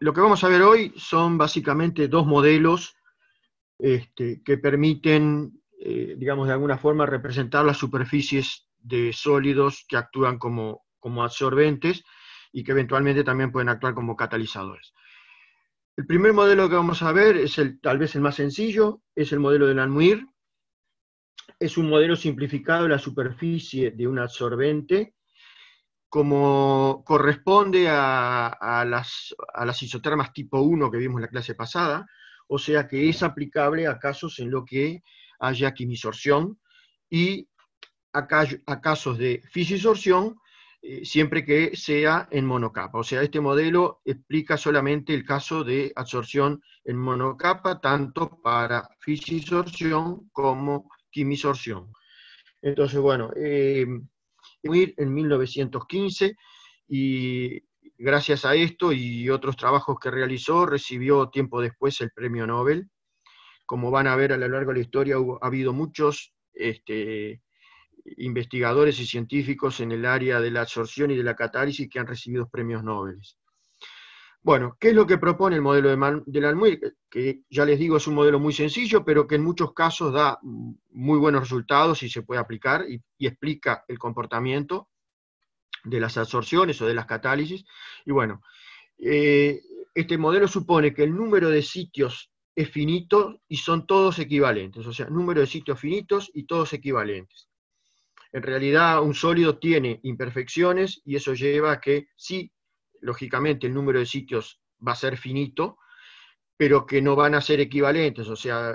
lo que vamos a ver hoy son básicamente dos modelos que permiten, digamos, de alguna forma representar las superficies de sólidos que actúan como absorbentes y que eventualmente también pueden actuar como catalizadores. El primer modelo que vamos a ver es tal vez el más sencillo, es el modelo de Langmuir. Es un modelo simplificado de la superficie de un absorbente, como corresponde a las isotermas tipo 1 que vimos en la clase pasada, o sea que es aplicable a casos en los que haya quimisorción y a casos de fisisorción, siempre que sea en monocapa. O sea, este modelo explica solamente el caso de absorción en monocapa, tanto para fisisorción como quimisorción. Entonces, bueno, en 1915, y gracias a esto y otros trabajos que realizó, recibió tiempo después el premio Nobel. Como van a ver a lo largo de la historia, ha habido muchos investigadores y científicos en el área de la absorción y de la catálisis que han recibido premios Nobel. Bueno, ¿qué es lo que propone el modelo de Langmuir? Que ya les digo, es un modelo muy sencillo, pero que en muchos casos da muy buenos resultados y se puede aplicar y explica el comportamiento de las absorciones o de las catálisis. Y bueno, este modelo supone que el número de sitios es finito y son todos equivalentes, o sea, número de sitios finitos y todos equivalentes. En realidad, un sólido tiene imperfecciones y eso lleva a que sí, lógicamente, el número de sitios va a ser finito, pero que no van a ser equivalentes, o sea,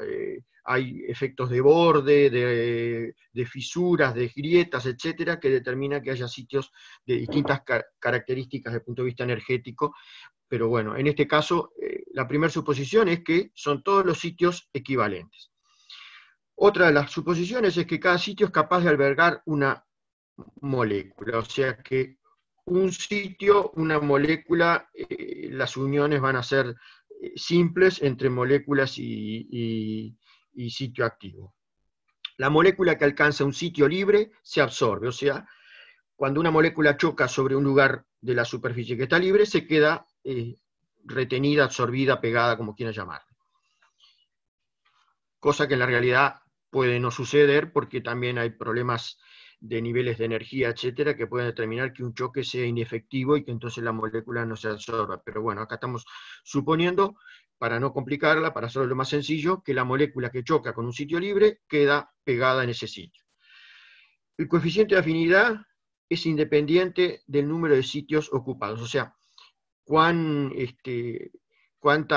hay efectos de borde, de fisuras, de grietas, etcétera, que determinan que haya sitios de distintas características desde el punto de vista energético, pero bueno, en este caso, la primera suposición es que son todos los sitios equivalentes. Otra de las suposiciones es que cada sitio es capaz de albergar una molécula, o sea que un sitio, una molécula, las uniones van a ser simples entre moléculas y sitio activo. La molécula que alcanza un sitio libre se absorbe, o sea, cuando una molécula choca sobre un lugar de la superficie que está libre, se queda retenida, absorbida, pegada, como quieran llamarlo. Cosa que en la realidad puede no suceder porque también hay problemas de niveles de energía, etcétera, que pueden determinar que un choque sea inefectivo y que entonces la molécula no se absorba. Pero bueno, acá estamos suponiendo, para no complicarla, para hacerlo lo más sencillo, que la molécula que choca con un sitio libre queda pegada en ese sitio. El coeficiente de afinidad es independiente del número de sitios ocupados, o sea, cuánta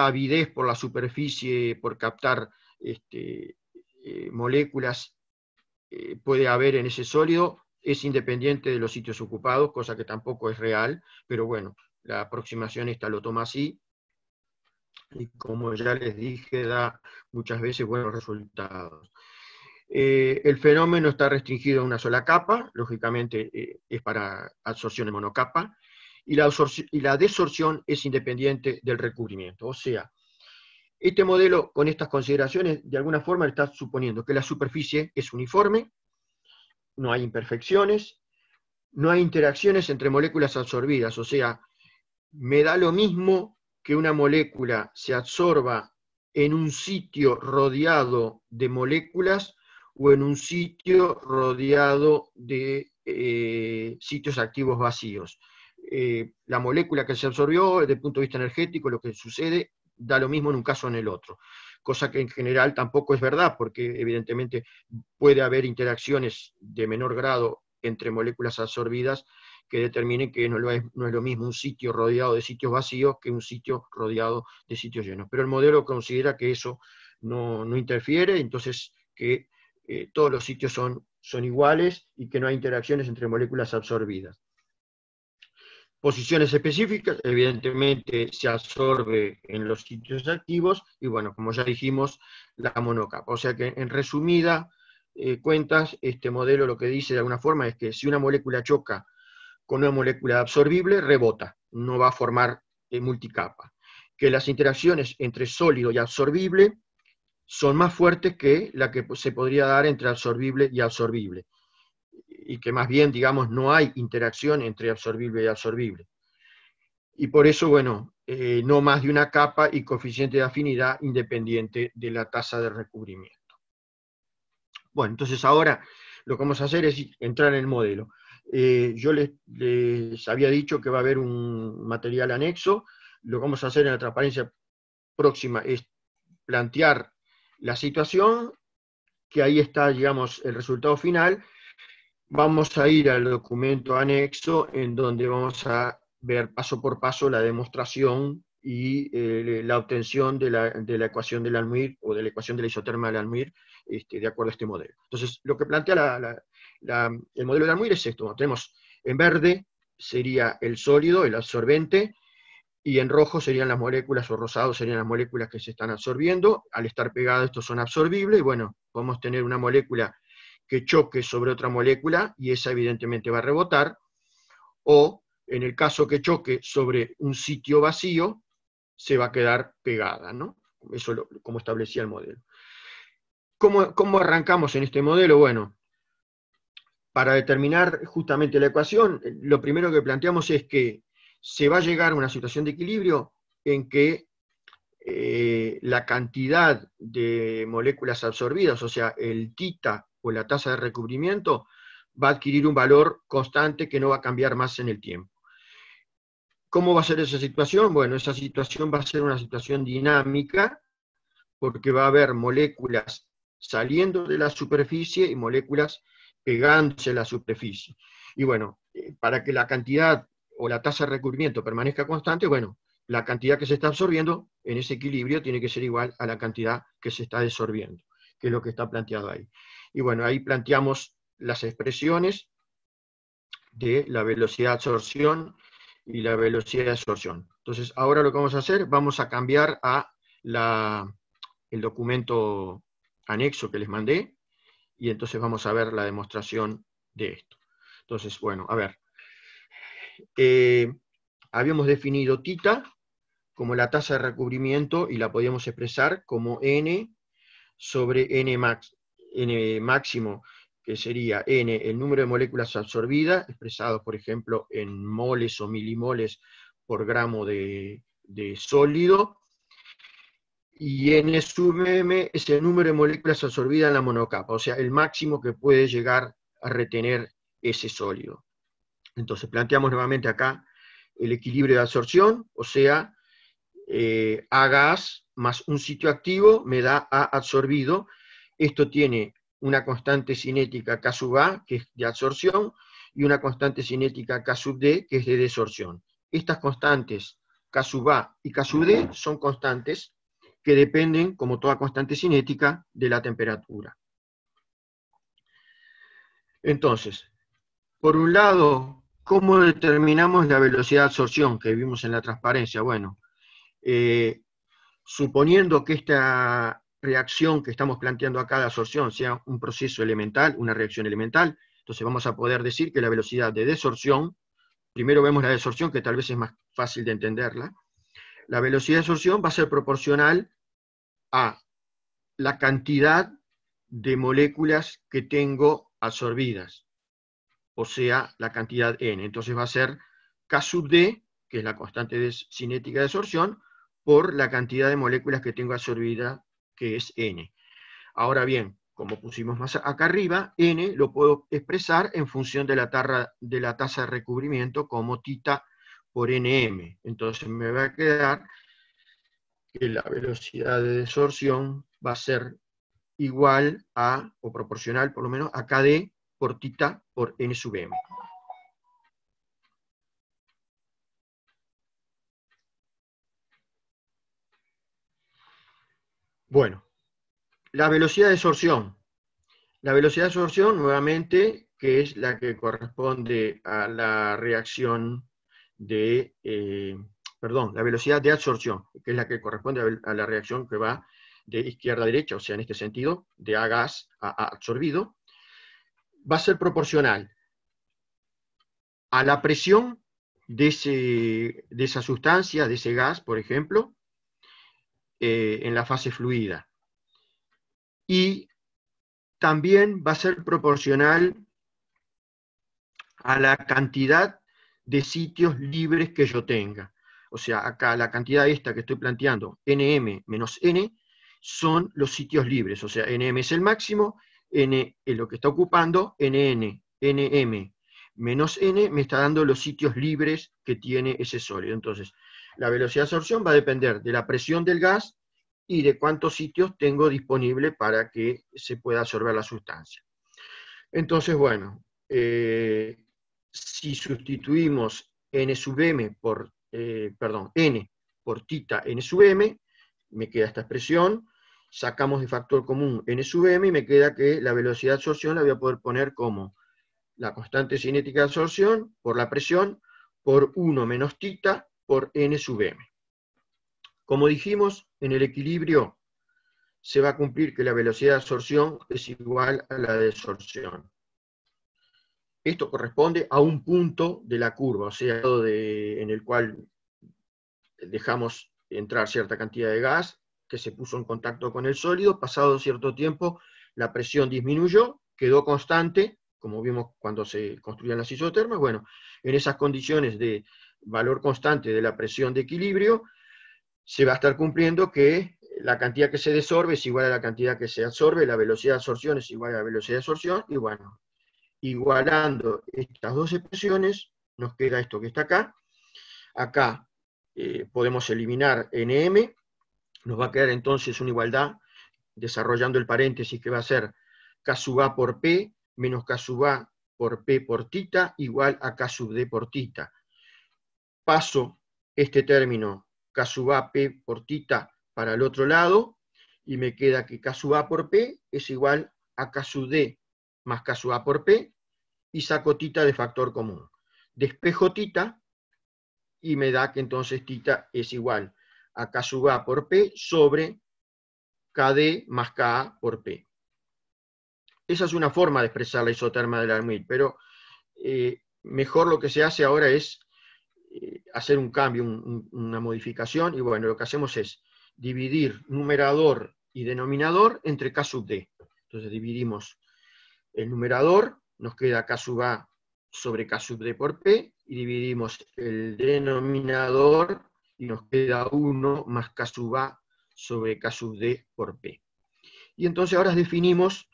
avidez por la superficie, por captar moléculas puede haber en ese sólido, es independiente de los sitios ocupados, cosa que tampoco es real, pero bueno, la aproximación esta lo toma así, y como ya les dije, da muchas veces buenos resultados. El fenómeno está restringido a una sola capa, lógicamente es para absorción en monocapa, y la desorción es independiente del recubrimiento. O sea, este modelo, con estas consideraciones, de alguna forma está suponiendo que la superficie es uniforme, no hay imperfecciones, no hay interacciones entre moléculas absorbidas, o sea, me da lo mismo que una molécula se absorba en un sitio rodeado de moléculas o en un sitio rodeado de sitios activos vacíos. La molécula que se absorbió, desde el punto de vista energético, lo que sucede, da lo mismo en un caso o en el otro. Cosa que en general tampoco es verdad, porque evidentemente puede haber interacciones de menor grado entre moléculas absorbidas que determinen que no es lo mismo un sitio rodeado de sitios vacíos que un sitio rodeado de sitios llenos. Pero el modelo considera que eso no interfiere, entonces que todos los sitios son iguales y que no hay interacciones entre moléculas absorbidas. Posiciones específicas, evidentemente se absorbe en los sitios activos, y bueno, como ya dijimos, la monocapa. O sea que en resumida cuentas, este modelo lo que dice de alguna forma es que si una molécula choca con una molécula absorbible, rebota, no va a formar multicapa. Que las interacciones entre sólido y absorbible son más fuertes que la que se podría dar entre absorbible y absorbible. Y que más bien, digamos, no hay interacción entre absorbible y absorbible. Y por eso, bueno, no más de una capa y coeficiente de afinidad independiente de la tasa de recubrimiento. Bueno, entonces ahora lo que vamos a hacer es entrar en el modelo. Yo les había dicho que va a haber un material anexo. Lo que vamos a hacer en la transparencia próxima es plantear la situación, que ahí está, digamos, el resultado final. Vamos a ir al documento anexo, en donde vamos a ver paso por paso la demostración y la obtención de la ecuación del Almuir, o de la ecuación de la isoterma del Almuir, de acuerdo a este modelo. Entonces, lo que plantea el modelo de Almuir es esto. Tenemos en verde sería el sólido, el absorbente, y en rojo serían las moléculas, o rosado serían las moléculas que se están absorbiendo. Al estar pegados, estos son absorbibles, y bueno, podemos tener una molécula que choque sobre otra molécula, y esa evidentemente va a rebotar, o en el caso que choque sobre un sitio vacío, se va a quedar pegada, ¿no? Eso es como establecía el modelo. ¿Cómo arrancamos en este modelo? Bueno, para determinar justamente la ecuación, lo primero que planteamos es que se va a llegar a una situación de equilibrio en que la cantidad de moléculas absorbidas, o sea, el tita o la tasa de recubrimiento, va a adquirir un valor constante que no va a cambiar más en el tiempo. ¿Cómo va a ser esa situación? Bueno, esa situación va a ser una situación dinámica, porque va a haber moléculas saliendo de la superficie y moléculas pegándose a la superficie. Y bueno, para que la cantidad o la tasa de recubrimiento permanezca constante, bueno, la cantidad que se está absorbiendo en ese equilibrio tiene que ser igual a la cantidad que se está desorbiendo, que es lo que está planteado ahí. Y bueno, ahí planteamos las expresiones de la velocidad de absorción y la velocidad de absorción. Entonces, ahora lo que vamos a hacer, vamos a cambiar a el documento anexo que les mandé, y entonces vamos a ver la demostración de esto. Entonces, bueno, a ver. Habíamos definido tita como la tasa de recubrimiento, y la podíamos expresar como n sobre n máximo, que sería n, el número de moléculas absorbidas, expresado, por ejemplo, en moles o milimoles por gramo de sólido, y n sub m es el número de moléculas absorbidas en la monocapa, o sea, el máximo que puede llegar a retener ese sólido. Entonces, planteamos nuevamente acá el equilibrio de absorción, o sea, A gas más un sitio activo me da A absorbido. Esto tiene una constante cinética K sub A, que es de absorción, y una constante cinética K sub D, que es de desorción. Estas constantes K sub A y K sub D son constantes que dependen, como toda constante cinética, de la temperatura. Entonces, por un lado, ¿cómo determinamos la velocidad de absorción que vimos en la transparencia? Bueno, suponiendo que esta reacción que estamos planteando acá de absorción sea un proceso elemental, una reacción elemental, entonces vamos a poder decir que la velocidad de desorción, primero vemos la desorción, que tal vez es más fácil de entenderla, la velocidad de absorción va a ser proporcional a la cantidad de moléculas que tengo absorbidas, o sea, la cantidad n. Entonces va a ser K sub D, que es la constante cinética de absorción, por la cantidad de moléculas que tengo absorbida, que es n. Ahora bien, como pusimos más acá arriba, n lo puedo expresar en función de la tasa de recubrimiento como tita por nm. Entonces me va a quedar que la velocidad de desorción va a ser igual a, o proporcional por lo menos, a Kd por tita por n sub m. Bueno, la velocidad de absorción. La velocidad de absorción, nuevamente, que es la que corresponde a la reacción de, la velocidad de absorción, que es la que corresponde a la reacción que va de izquierda a derecha, o sea, en este sentido, de A gas a A absorbido, va a ser proporcional a la presión de esa sustancia, de ese gas, por ejemplo, en la fase fluida. Y también va a ser proporcional a la cantidad de sitios libres que yo tenga. O sea, acá la cantidad esta que estoy planteando, nm menos n, son los sitios libres. O sea, nm es el máximo, n es lo que está ocupando, nm menos n me está dando los sitios libres que tiene ese sólido. Entonces, la velocidad de absorción va a depender de la presión del gas y de cuántos sitios tengo disponible para que se pueda absorber la sustancia. Entonces, bueno, si sustituimos n sub m por, n por tita n sub m, me queda esta expresión, sacamos de factor común n sub m y me queda que la velocidad de absorción la voy a poder poner como la constante cinética de absorción por la presión por 1 menos tita por n sub m. Como dijimos, en el equilibrio se va a cumplir que la velocidad de absorción es igual a la de absorción. Esto corresponde a un punto de la curva, o sea, en el cual dejamos entrar cierta cantidad de gas que se puso en contacto con el sólido, pasado cierto tiempo la presión disminuyó, quedó constante, como vimos cuando se construían las isotermas. Bueno, en esas condiciones de valor constante de la presión de equilibrio, se va a estar cumpliendo que la cantidad que se desorbe es igual a la cantidad que se absorbe, la velocidad de absorción es igual a la velocidad de absorción, y bueno, igualando estas dos expresiones, nos queda esto que está acá. Acá podemos eliminar nm, nos va a quedar entonces una igualdad, desarrollando el paréntesis, que va a ser K sub A por P menos K sub A por P por tita igual a K sub D por tita. Paso este término K sub A P por tita para el otro lado, y me queda que K sub A por P es igual a K sub D más K sub A por P, y saco tita de factor común. Despejo tita, y me da que entonces tita es igual a K sub A por P sobre KD más KA por P. Esa es una forma de expresar la isoterma del almil, pero mejor lo que se hace ahora es hacer un cambio, una modificación, y bueno, lo que hacemos es dividir numerador y denominador entre K sub D. Entonces dividimos el numerador, nos queda K sub A sobre K sub D por P, y dividimos el denominador, y nos queda 1 más K sub A sobre K sub D por P. Y entonces ahora definimos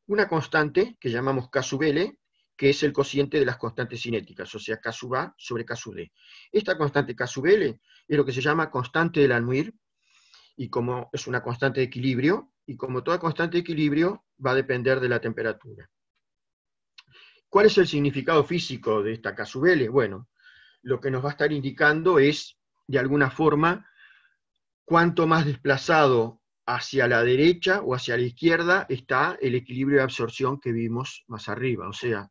una constante que llamamos K sub L, que es el cociente de las constantes cinéticas, o sea, K sub A sobre K sub D. Esta constante K sub L es lo que se llama constante del Almuir, y como es una constante de equilibrio, y como toda constante de equilibrio, va a depender de la temperatura. ¿Cuál es el significado físico de esta K sub L? Bueno, lo que nos va a estar indicando es, de alguna forma, cuánto más desplazado hacia la derecha o hacia la izquierda está el equilibrio de absorción que vimos más arriba. O sea,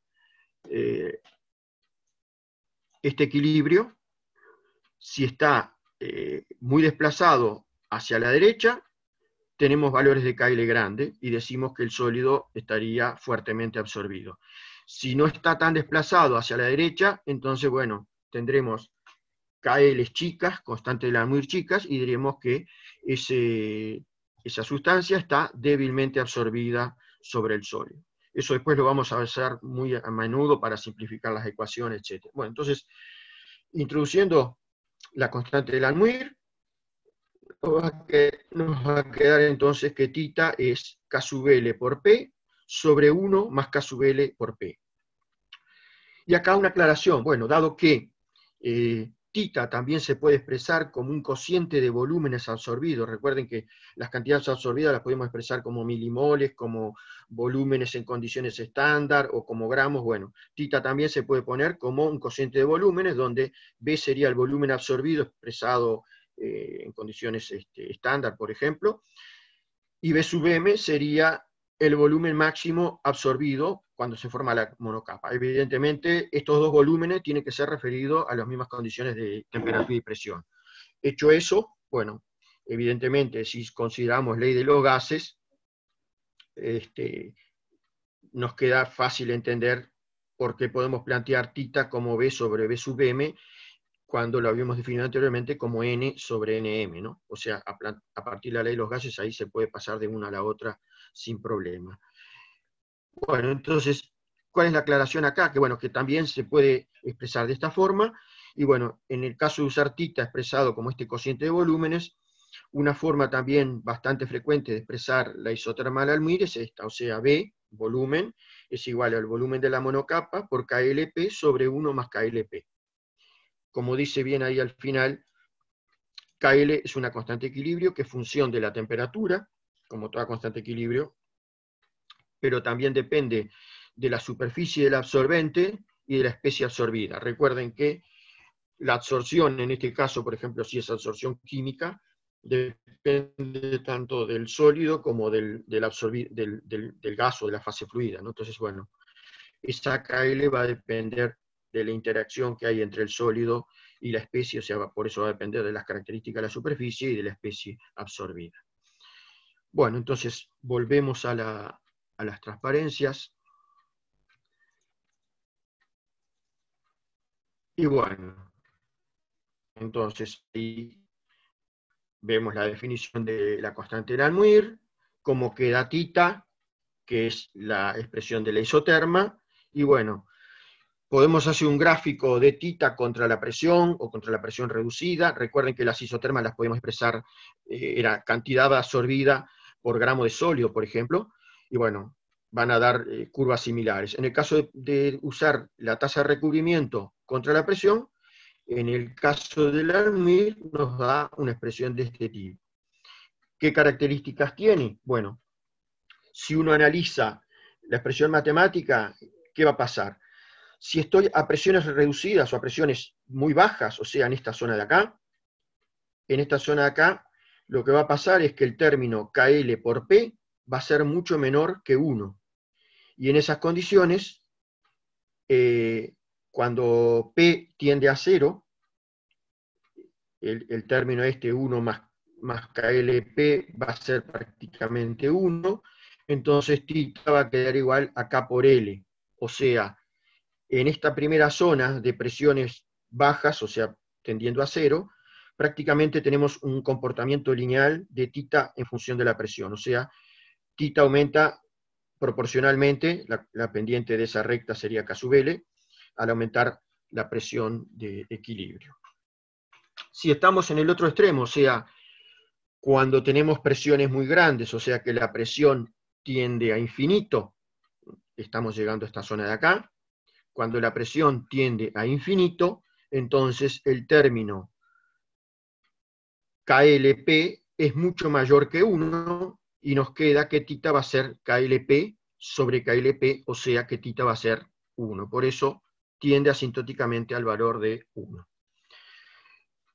este equilibrio, si está muy desplazado hacia la derecha, tenemos valores de KL grande y decimos que el sólido estaría fuertemente absorbido. Si no está tan desplazado hacia la derecha, entonces, bueno, tendremos KL chicas, constante del Almuir chicas, y diremos que esa sustancia está débilmente absorbida sobre el sólido. Eso después lo vamos a hacer muy a menudo para simplificar las ecuaciones, etc. Bueno, entonces, introduciendo la constante del Almuir, nos va a quedar entonces que tita es K sub L por P sobre 1 más K sub L por P. Y acá una aclaración, bueno, dado que tita también se puede expresar como un cociente de volúmenes absorbidos. Recuerden que las cantidades absorbidas las podemos expresar como milimoles, como volúmenes en condiciones estándar o como gramos. Bueno, tita también se puede poner como un cociente de volúmenes, donde B sería el volumen absorbido expresado en condiciones estándar, por ejemplo, y B sub M sería el volumen máximo absorbido cuando se forma la monocapa. Evidentemente, estos dos volúmenes tienen que ser referidos a las mismas condiciones de temperatura y presión. Hecho eso, bueno, evidentemente, si consideramos ley de los gases, nos queda fácil entender por qué podemos plantear tita como B sobre B sub M, cuando lo habíamos definido anteriormente como N sobre Nm, ¿no? O sea, a partir de la ley de los gases, ahí se puede pasar de una a la otra sin problema. Bueno, entonces, ¿Cuál es la aclaración acá? Que bueno, que también se puede expresar de esta forma, y bueno, en el caso de usar tita expresado como este cociente de volúmenes, una forma también bastante frecuente de expresar la isoterma del almuir es esta, o sea, B, volumen, es igual al volumen de la monocapa por KLP sobre 1 más KLP. Como dice bien ahí al final, KL es una constante de equilibrio que es función de la temperatura, como toda constante de equilibrio, pero también depende de la superficie del absorbente y de la especie absorbida. Recuerden que la absorción, en este caso, por ejemplo, si es absorción química, depende tanto del sólido como del gas o de la fase fluida, ¿no? Entonces, bueno, esa KL va a depender de la interacción que hay entre el sólido y la especie, o sea, por eso va a depender de las características de la superficie y de la especie absorbida. Bueno, entonces volvemos a las transparencias. Y bueno, entonces ahí vemos la definición de la constante de Langmuir, cómo queda tita, que es la expresión de la isoterma, y bueno, podemos hacer un gráfico de tita contra la presión o contra la presión reducida. Recuerden que las isotermas las podemos expresar, era cantidad absorbida por gramo de sólido, por ejemplo, y bueno, van a dar curvas similares. En el caso de usar la tasa de recubrimiento contra la presión, en el caso del Langmuir nos da una expresión de este tipo. ¿Qué características tiene? Bueno, si uno analiza la expresión matemática, ¿qué va a pasar? Si estoy a presiones reducidas o a presiones muy bajas, o sea, en esta zona de acá, en esta zona de acá, lo que va a pasar es que el término KL por P va a ser mucho menor que 1. Y en esas condiciones, cuando P tiende a 0, el término este 1 más KLP va a ser prácticamente 1, entonces θ va a quedar igual a K por L. O sea, en esta primera zona de presiones bajas, o sea, tendiendo a 0, prácticamente tenemos un comportamiento lineal de θ en función de la presión. O sea, θ aumenta proporcionalmente, la pendiente de esa recta sería K sub L, al aumentar la presión de equilibrio. Si estamos en el otro extremo, o sea, cuando tenemos presiones muy grandes, o sea que la presión tiende a infinito, estamos llegando a esta zona de acá, cuando la presión tiende a infinito, entonces el término KLP es mucho mayor que 1 y nos queda que θ va a ser KLP sobre KLP, o sea que θ va a ser 1. Por eso tiende asintóticamente al valor de 1.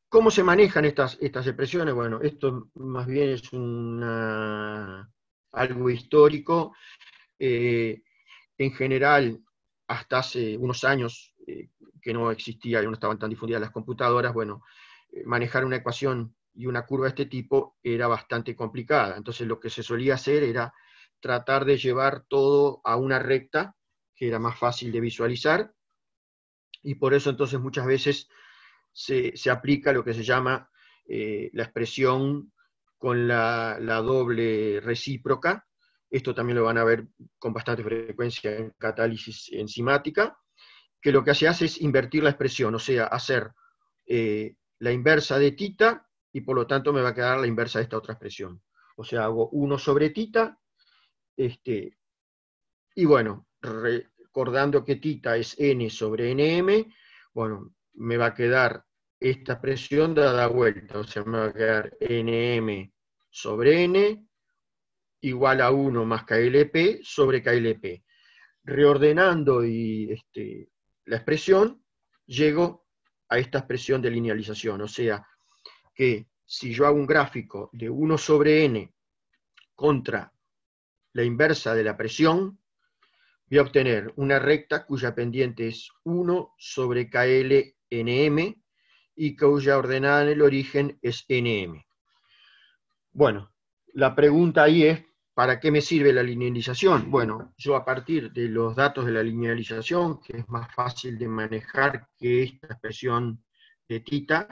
¿Cómo se manejan estas expresiones? Bueno, esto más bien es algo histórico. En general, hasta hace unos años que no existía y no estaban tan difundidas las computadoras, bueno, manejar una ecuación y una curva de este tipo era bastante complicada. Entonces lo que se solía hacer era tratar de llevar todo a una recta, que era más fácil de visualizar, y por eso entonces muchas veces se aplica lo que se llama la expresión con la doble recíproca. Esto también lo van a ver con bastante frecuencia en catálisis enzimática, que lo que se hace es invertir la expresión, o sea, hacer la inversa de θ, y por lo tanto me va a quedar la inversa de esta otra expresión. O sea, hago 1 sobre θ, y bueno, recordando que θ es n sobre nm, bueno, me va a quedar esta expresión dada vuelta, o sea, me va a quedar nm sobre n igual a 1 más KLP sobre KLP. Reordenando la expresión, llego a esta expresión de linealización, o sea, que si yo hago un gráfico de 1 sobre n contra la inversa de la presión, voy a obtener una recta cuya pendiente es 1 sobre KL nm y cuya ordenada en el origen es nm. Bueno, la pregunta ahí es, ¿para qué me sirve la linealización? Bueno, yo a partir de los datos de la linealización, que es más fácil de manejar que esta expresión de θ,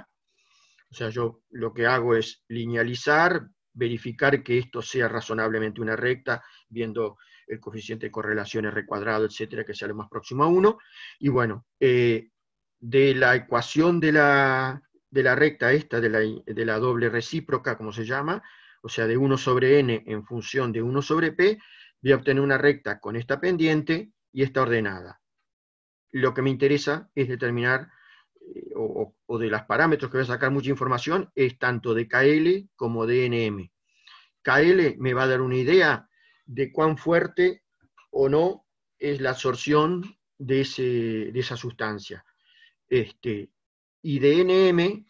o sea, yo lo que hago es linealizar, verificar que esto sea razonablemente una recta, viendo el coeficiente de correlación R cuadrado, etcétera, que sea lo más próximo a 1. Y bueno, de la ecuación de la recta esta, de la doble recíproca, como se llama, o sea, de 1 sobre n en función de 1 sobre p, voy a obtener una recta con esta pendiente y esta ordenada. Lo que me interesa es determinar, o de los parámetros que voy a sacar mucha información, es tanto de KL como de NM. KL me va a dar una idea de cuán fuerte o no es la absorción de esa sustancia. Y de NM,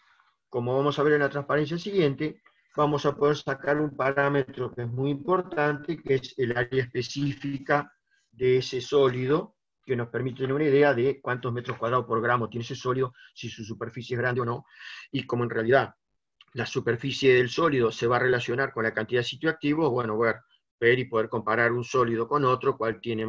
como vamos a ver en la transparencia siguiente, vamos a poder sacar un parámetro que es muy importante, que es el área específica de ese sólido, que nos permite tener una idea de cuántos metros cuadrados por gramo tiene ese sólido, si su superficie es grande o no, y como en realidad la superficie del sólido se va a relacionar con la cantidad de sitio activo, bueno, ver y poder comparar un sólido con otro, cuál tiene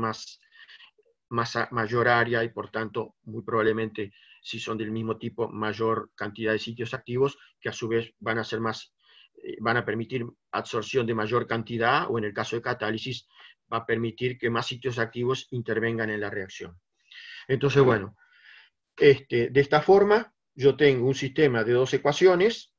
mayor área y por tanto, muy probablemente, si son del mismo tipo, mayor cantidad de sitios activos, que a su vez van a permitir absorción de mayor cantidad, o en el caso de catálisis, va a permitir que más sitios activos intervengan en la reacción. Entonces, bueno, de esta forma, yo tengo un sistema de dos ecuaciones,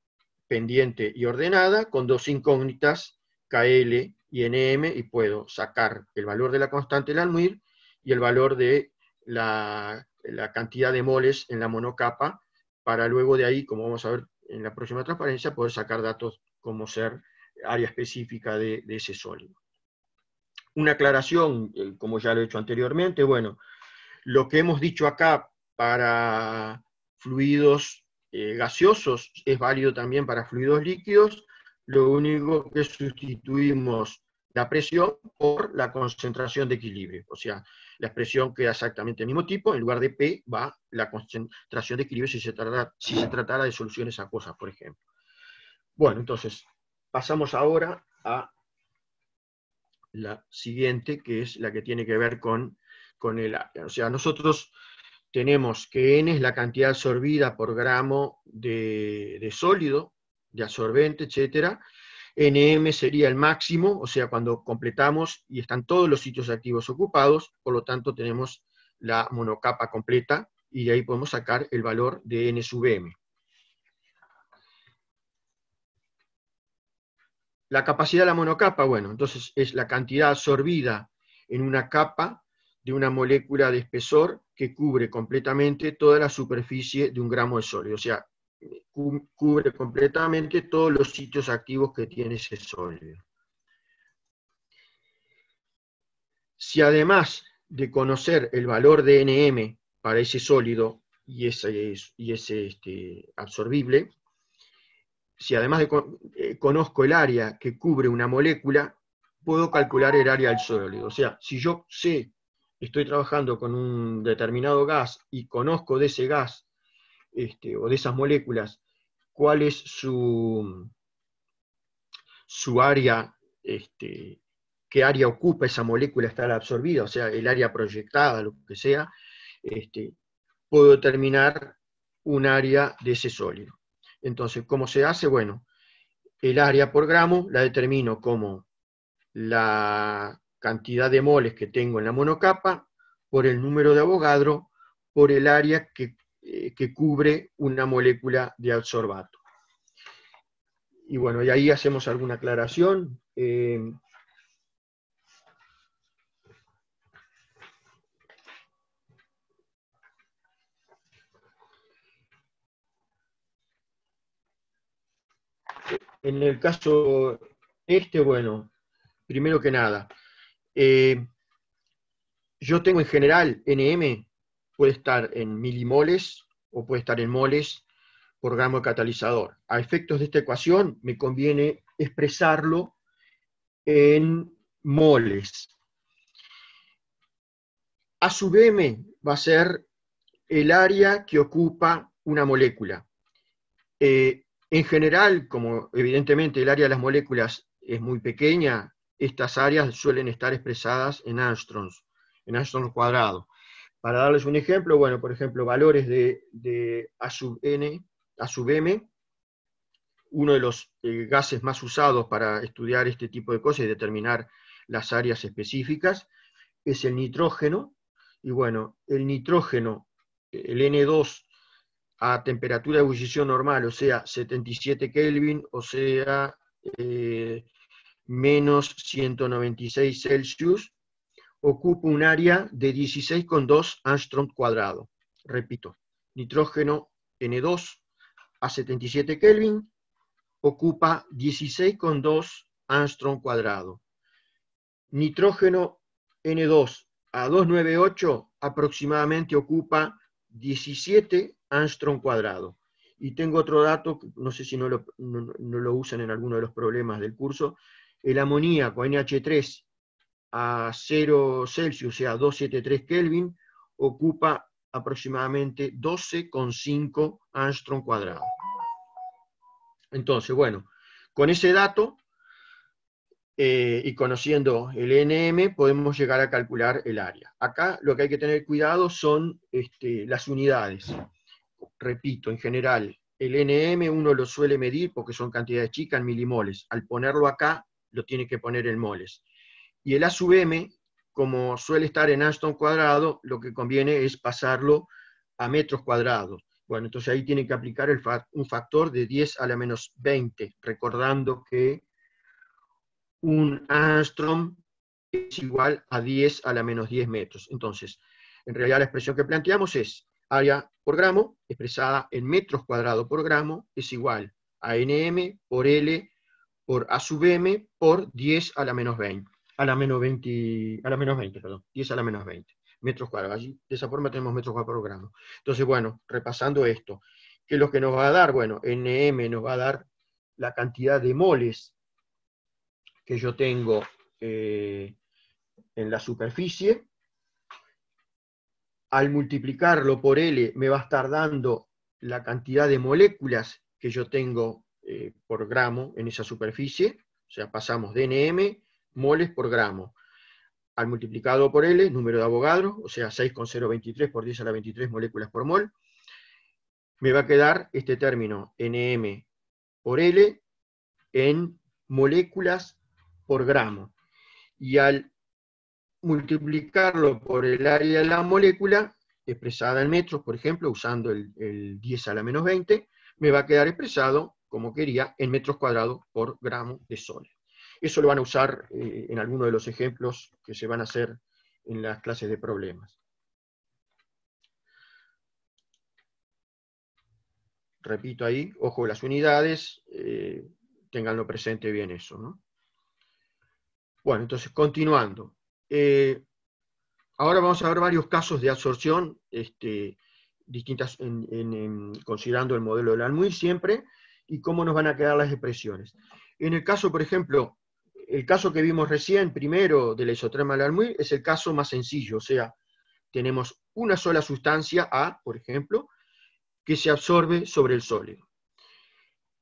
pendiente y ordenada, con dos incógnitas, KL y NM, y puedo sacar el valor de la constante de Langmuir y el valor de la cantidad de moles en la monocapa, para luego de ahí, como vamos a ver en la próxima transparencia, poder sacar datos como ser área específica de ese sólido. Una aclaración, como ya lo he hecho anteriormente, bueno, lo que hemos dicho acá para fluidos gaseosos es válido también para fluidos líquidos, lo único que sustituimos la presión por la concentración de equilibrio, o sea, la expresión queda exactamente del mismo tipo, en lugar de P va la concentración de equilibrio si se tratara de soluciones acuosas, por ejemplo. Bueno, entonces, pasamos ahora a la siguiente, que es la que tiene que ver con el área. O sea, nosotros tenemos que N es la cantidad absorbida por gramo de sólido, de absorbente, etc. NM sería el máximo, o sea, cuando completamos y están todos los sitios activos ocupados, por lo tanto tenemos la monocapa completa, y de ahí podemos sacar el valor de N sub M. La capacidad de la monocapa, bueno, entonces es la cantidad absorbida en una capa de una molécula de espesor que cubre completamente toda la superficie de un gramo de sólido, o sea, cubre completamente todos los sitios activos que tiene ese sólido. Si además de conocer el valor de NM para ese sólido y ese absorbible, si además conozco el área que cubre una molécula, puedo calcular el área del sólido. O sea, si yo estoy trabajando con un determinado gas y conozco de ese gas o de esas moléculas cuál es su área, qué área ocupa esa molécula estar absorbida, o sea, el área proyectada, lo que sea, puedo determinar un área de ese sólido. Entonces, ¿cómo se hace? Bueno, el área por gramo la determino como la cantidad de moles que tengo en la monocapa por el número de Avogadro por el área que cubre una molécula de adsorbato. Y bueno, y ahí hacemos alguna aclaración. En el caso bueno, primero que nada, yo tengo en general NM, puede estar en milimoles o puede estar en moles por gramo de catalizador. A efectos de esta ecuación me conviene expresarlo en moles. A sub m va a ser el área que ocupa una molécula. En general, como evidentemente el área de las moléculas es muy pequeña, estas áreas suelen estar expresadas en angstroms cuadrados. Para darles un ejemplo, bueno, por ejemplo, valores de A sub n, A sub m, uno de los gases más usados para estudiar este tipo de cosas y determinar las áreas específicas, es el nitrógeno, y bueno, el nitrógeno, el N2, a temperatura de ebullición normal, o sea, 77 Kelvin, o sea, menos 196 Celsius, ocupa un área de 16,2 angstrom cuadrado. Repito, nitrógeno N2 a 77 Kelvin ocupa 16,2 angstrom cuadrado. Nitrógeno N2 a 298 aproximadamente ocupa 17 angstrom cuadrado. Y tengo otro dato, no sé si no lo usan en alguno de los problemas del curso, el amoníaco NH3 a 0 Celsius, o sea, 273 Kelvin, ocupa aproximadamente 12,5 angstrom cuadrado. Entonces, bueno, con ese dato y conociendo el NM podemos llegar a calcular el área. Acá lo que hay que tener cuidado son las unidades. Repito, en general, el NM uno lo suele medir porque son cantidades chicas en milimoles. Al ponerlo acá, lo tiene que poner en moles. Y el A sub M, como suele estar en angstrom cuadrado, lo que conviene es pasarlo a metros cuadrados. Bueno, entonces ahí tiene que aplicar un factor de 10 a la menos 20, recordando que un angstrom es igual a 10 a la menos 10 metros. Entonces, en realidad la expresión que planteamos es área por gramo, expresada en metros cuadrados por gramo, es igual a Nm por L por A sub M por 10 a la menos 20. A la menos 20, perdón, 10 a la menos 20 metros cuadrados. Allí, de esa forma tenemos metros cuadrados por gramo. Entonces, bueno, repasando esto, ¿qué es lo que nos va a dar? Bueno, Nm nos va a dar la cantidad de moles que yo tengo en la superficie. Al multiplicarlo por L me va a estar dando la cantidad de moléculas que yo tengo por gramo en esa superficie. O sea, pasamos de Nm moles por gramo. Al multiplicado por L, número de Avogadro, o sea, 6,023 por 10 a la 23 moléculas por mol, me va a quedar este término Nm por L en moléculas por gramo. Y al multiplicarlo por el área de la molécula, expresada en metros, por ejemplo, usando el 10 a la menos 20, me va a quedar expresado, como quería, en metros cuadrados por gramo de sólido. Eso lo van a usar en algunos de los ejemplos que se van a hacer en las clases de problemas. Repito ahí, ojo las unidades, tenganlo presente bien eso, ¿no? Bueno, entonces, continuando. Ahora vamos a ver varios casos de absorción, distintas, considerando el modelo de Langmuir siempre, y cómo nos van a quedar las expresiones. En el caso, por ejemplo, el caso que vimos recién, primero, de la isoterma de Langmuir, es el caso más sencillo, o sea, tenemos una sola sustancia, A, por ejemplo, que se absorbe sobre el sólido.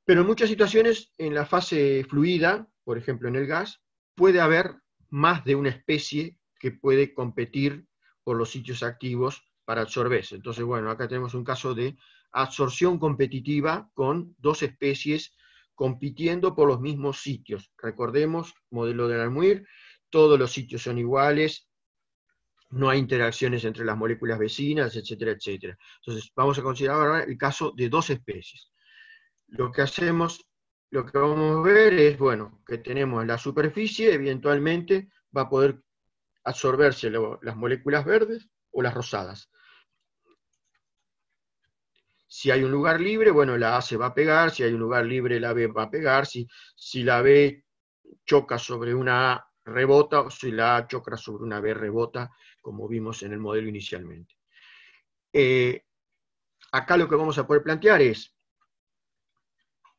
Pero en muchas situaciones, en la fase fluida, por ejemplo en el gas, puede haber más de una especie que puede competir por los sitios activos para absorberse. Entonces, bueno, acá tenemos un caso de absorción competitiva con dos especies compitiendo por los mismos sitios. Recordemos, modelo de Langmuir, todos los sitios son iguales, no hay interacciones entre las moléculas vecinas, etcétera, etcétera. Entonces, vamos a considerar ahora el caso de dos especies. Lo que vamos a ver es, bueno, que tenemos la superficie, eventualmente va a poder absorberse las moléculas verdes o las rosadas. Si hay un lugar libre, bueno, la A se va a pegar, si hay un lugar libre, la B va a pegar, si la B choca sobre una A, rebota, o si la A choca sobre una B, rebota, como vimos en el modelo inicialmente. Acá lo que vamos a poder plantear es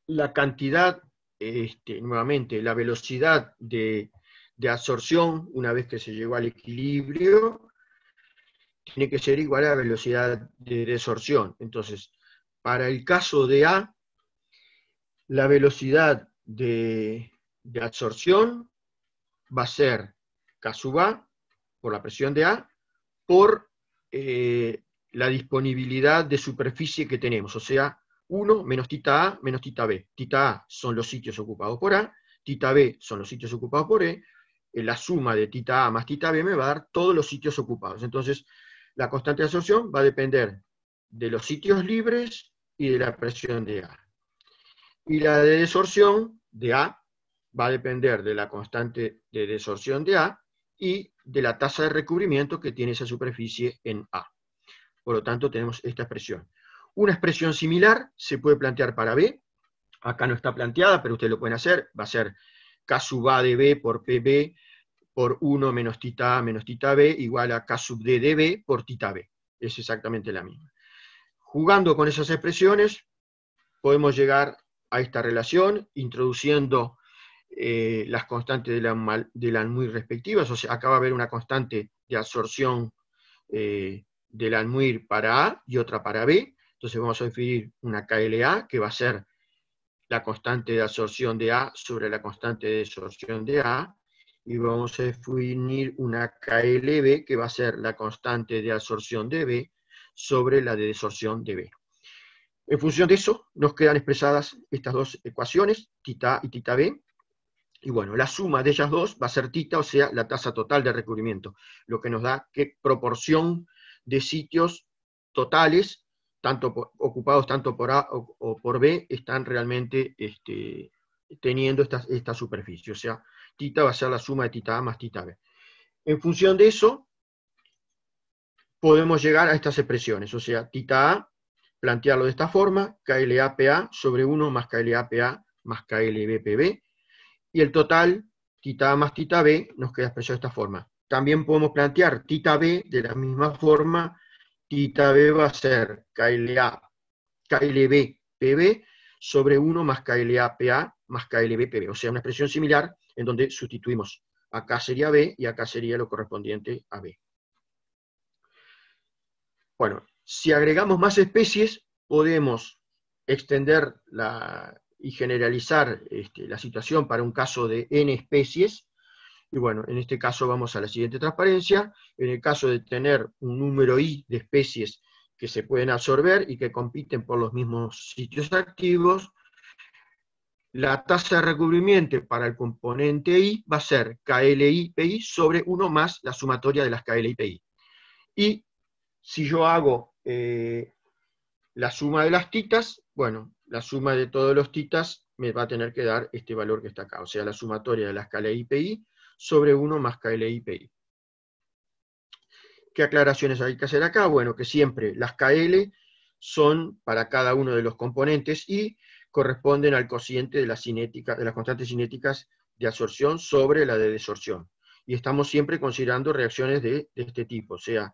la cantidad, nuevamente, la velocidad de absorción, una vez que se llegó al equilibrio, tiene que ser igual a la velocidad de desorción. Entonces, para el caso de A, la velocidad de absorción va a ser K sub A, por la presión de A, por la disponibilidad de superficie que tenemos, o sea, 1 menos tita A menos tita B. Tita A son los sitios ocupados por A, tita B son los sitios ocupados por E, la suma de tita A más tita B me va a dar todos los sitios ocupados. Entonces, la constante de absorción va a depender de los sitios libres y de la presión de A. Y la de desorción de A va a depender de la constante de desorción de A y de la tasa de recubrimiento que tiene esa superficie en A. Por lo tanto, tenemos esta expresión. Una expresión similar se puede plantear para B. Acá no está planteada, pero ustedes lo pueden hacer. Va a ser K sub A de B por PB por 1 menos tita A menos tita B igual a K sub D de B por tita B. Es exactamente la misma. Jugando con esas expresiones, podemos llegar a esta relación, introduciendo las constantes de la almuir respectivas. O sea, acá va a haber una constante de absorción del almuir para A y otra para B. Entonces vamos a definir una KLA, que va a ser la constante de absorción de A sobre la constante de desorción de A, y vamos a definir una KLB, que va a ser la constante de absorción de B sobre la de desorción de B. En función de eso, nos quedan expresadas estas dos ecuaciones, tita A y tita B, y bueno, la suma de ellas dos va a ser tita, o sea, la tasa total de recubrimiento, lo que nos da qué proporción de sitios totales, ocupados tanto por A o por B, están realmente teniendo esta superficie. O sea, tita va a ser la suma de tita A más tita B. En función de eso, podemos llegar a estas expresiones. O sea, tita A, plantearlo de esta forma, KLAPA sobre 1 más KLAPA más KLBPB, y el total, tita A más tita B, nos queda expresado de esta forma. También podemos plantear tita B de la misma forma. Tita B va a ser KLB PB sobre 1 más KLA PA más KLB PB. O sea, una expresión similar en donde sustituimos. Acá sería B y acá sería lo correspondiente a B. Bueno, si agregamos más especies, podemos extender y generalizar la situación para un caso de n especies. Y bueno, en este caso vamos a la siguiente transparencia. En el caso de tener un número I de especies que se pueden absorber y que compiten por los mismos sitios activos, la tasa de recubrimiento para el componente I va a ser KLI-PI sobre 1 más la sumatoria de las KLI-PI. Y si yo hago la suma de las titas, bueno, la suma de todos los titas me va a tener que dar este valor que está acá, o sea, la sumatoria de las KLI-PI sobre 1 más KLI-PI. ¿Qué aclaraciones hay que hacer acá? Bueno, que siempre las KL son para cada uno de los componentes y corresponden al cociente de las constantes cinéticas de absorción sobre la de desorción. Y estamos siempre considerando reacciones de este tipo, o sea,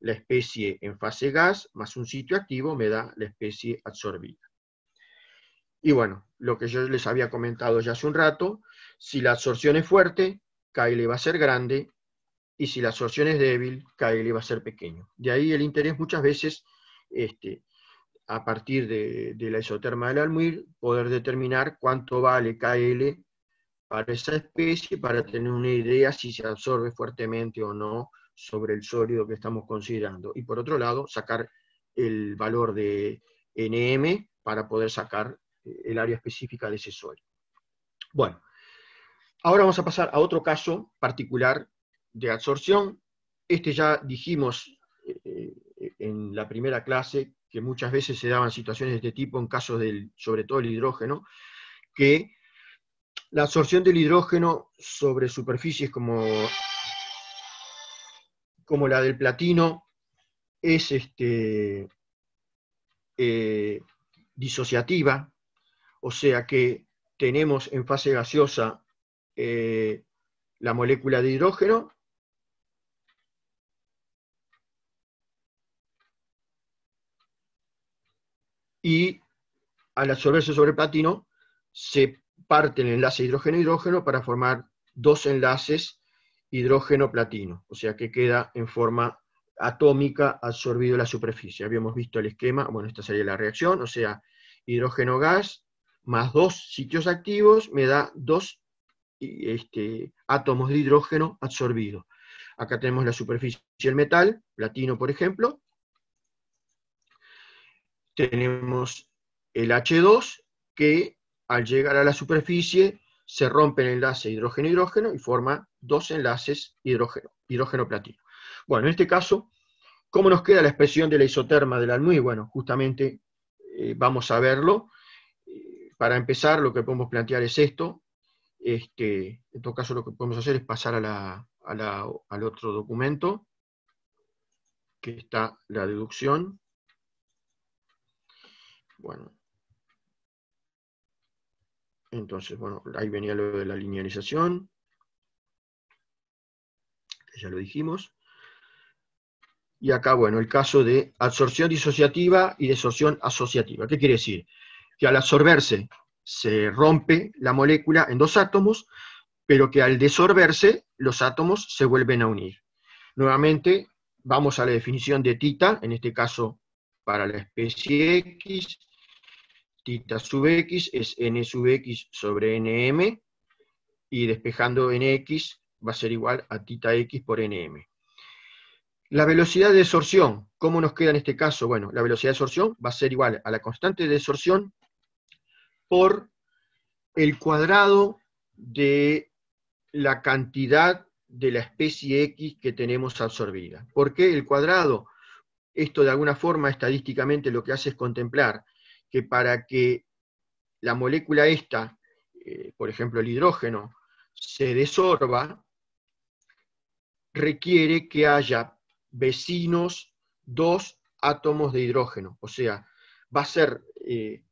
la especie en fase gas más un sitio activo me da la especie absorbida. Y bueno, lo que yo les había comentado ya hace un rato, si la absorción es fuerte, KL va a ser grande, y si la absorción es débil, KL va a ser pequeño. De ahí el interés muchas veces, a partir de la isoterma del almuir, poder determinar cuánto vale KL para esa especie, para tener una idea si se absorbe fuertemente o no sobre el sólido que estamos considerando. Y por otro lado, sacar el valor de NM para poder sacar el área específica de ese sólido. Bueno, ahora vamos a pasar a otro caso particular de absorción. Ya dijimos en la primera clase que muchas veces se daban situaciones de este tipo en casos sobre todo el hidrógeno, que la absorción del hidrógeno sobre superficies como la del platino es disociativa, o sea que tenemos en fase gaseosa la molécula de hidrógeno, y al absorberse sobre el platino se parte el enlace hidrógeno-hidrógeno para formar dos enlaces hidrógeno-platino, o sea que queda en forma atómica absorbido la superficie. Habíamos visto el esquema, bueno, esta sería la reacción, o sea, hidrógeno gas más dos sitios activos me da dos átomos de hidrógeno absorbidos. Acá tenemos la superficie del metal, platino por ejemplo, tenemos el H2 que al llegar a la superficie se rompe el enlace hidrógeno-hidrógeno y forma dos enlaces hidrógeno-platino. Bueno, en este caso, ¿cómo nos queda la expresión de la isoterma del almuí? Bueno, justamente vamos a verlo. Para empezar, lo que podemos plantear es esto. En todo caso, lo que podemos hacer es pasar al otro documento, que está la deducción. Bueno, entonces, bueno, ahí venía lo de la linealización, que ya lo dijimos. Y acá, bueno, el caso de absorción disociativa y desorción asociativa. ¿Qué quiere decir? Que al absorberse se rompe la molécula en dos átomos, pero que al desorberse los átomos se vuelven a unir. Nuevamente, vamos a la definición de tita, en este caso para la especie X. Tita sub X es n sub X sobre nm, y despejando nx va a ser igual a tita X por nm. La velocidad de desorción, ¿cómo nos queda en este caso? Bueno, la velocidad de desorción va a ser igual a la constante de desorción por el cuadrado de la cantidad de la especie X que tenemos absorbida. ¿Por qué el cuadrado? Esto de alguna forma estadísticamente lo que hace es contemplar que para que la molécula esta, por ejemplo el hidrógeno, se desorba, requiere que haya vecinos dos átomos de hidrógeno, o sea, va a ser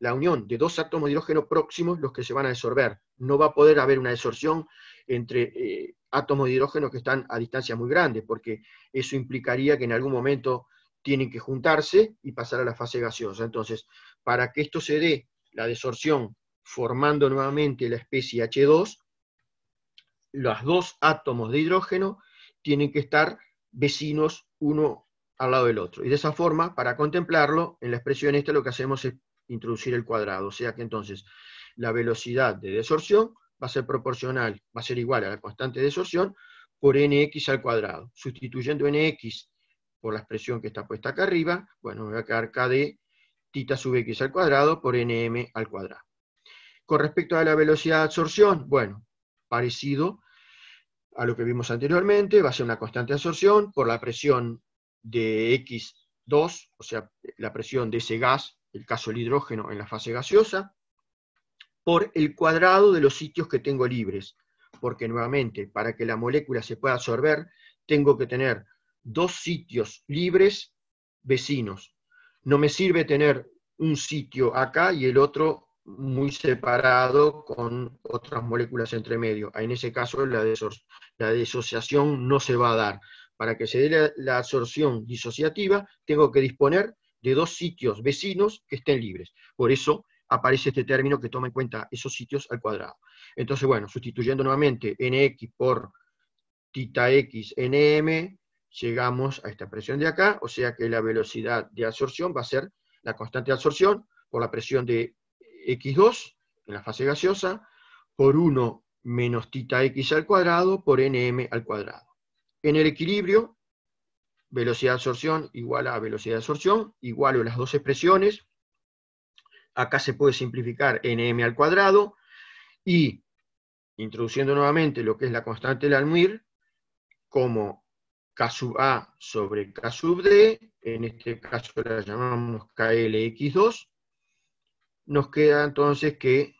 la unión de dos átomos de hidrógeno próximos los que se van a desorber. No va a poder haber una desorción entre átomos de hidrógeno que están a distancia muy grande, porque eso implicaría que en algún momento tienen que juntarse y pasar a la fase gaseosa. Entonces, para que esto se dé, la desorción formando nuevamente la especie H2, los dos átomos de hidrógeno tienen que estar vecinos uno al lado del otro. Y de esa forma, para contemplarlo, en la expresión esta lo que hacemos es introducir el cuadrado. O sea que entonces la velocidad de desorción va a ser proporcional, va a ser igual a la constante de desorción por nx al cuadrado. Sustituyendo nx por la expresión que está puesta acá arriba, bueno, me va a quedar k de tita sub x al cuadrado por nm al cuadrado. Con respecto a la velocidad de absorción, bueno, parecido a lo que vimos anteriormente, va a ser una constante de absorción por la presión de X2, o sea, la presión de ese gas, el caso del hidrógeno en la fase gaseosa, por el cuadrado de los sitios que tengo libres, porque nuevamente, para que la molécula se pueda absorber, tengo que tener dos sitios libres vecinos. No me sirve tener un sitio acá y el otro muy separado con otras moléculas entre medio. En ese caso la disociación no se va a dar. Para que se dé la absorción disociativa, tengo que disponer de dos sitios vecinos que estén libres. Por eso aparece este término que toma en cuenta esos sitios al cuadrado. Entonces, bueno, sustituyendo nuevamente nx por tita x nm, llegamos a esta expresión de acá, o sea que la velocidad de absorción va a ser la constante de absorción por la presión de x2 en la fase gaseosa, por 1 menos tita x al cuadrado por nm al cuadrado. En el equilibrio, velocidad de absorción igual a velocidad de absorción, igual a las dos expresiones. Acá se puede simplificar nm al cuadrado, y introduciendo nuevamente lo que es la constante del almuir, como K sub A sobre K sub D, en este caso la llamamos KLX2, nos queda entonces que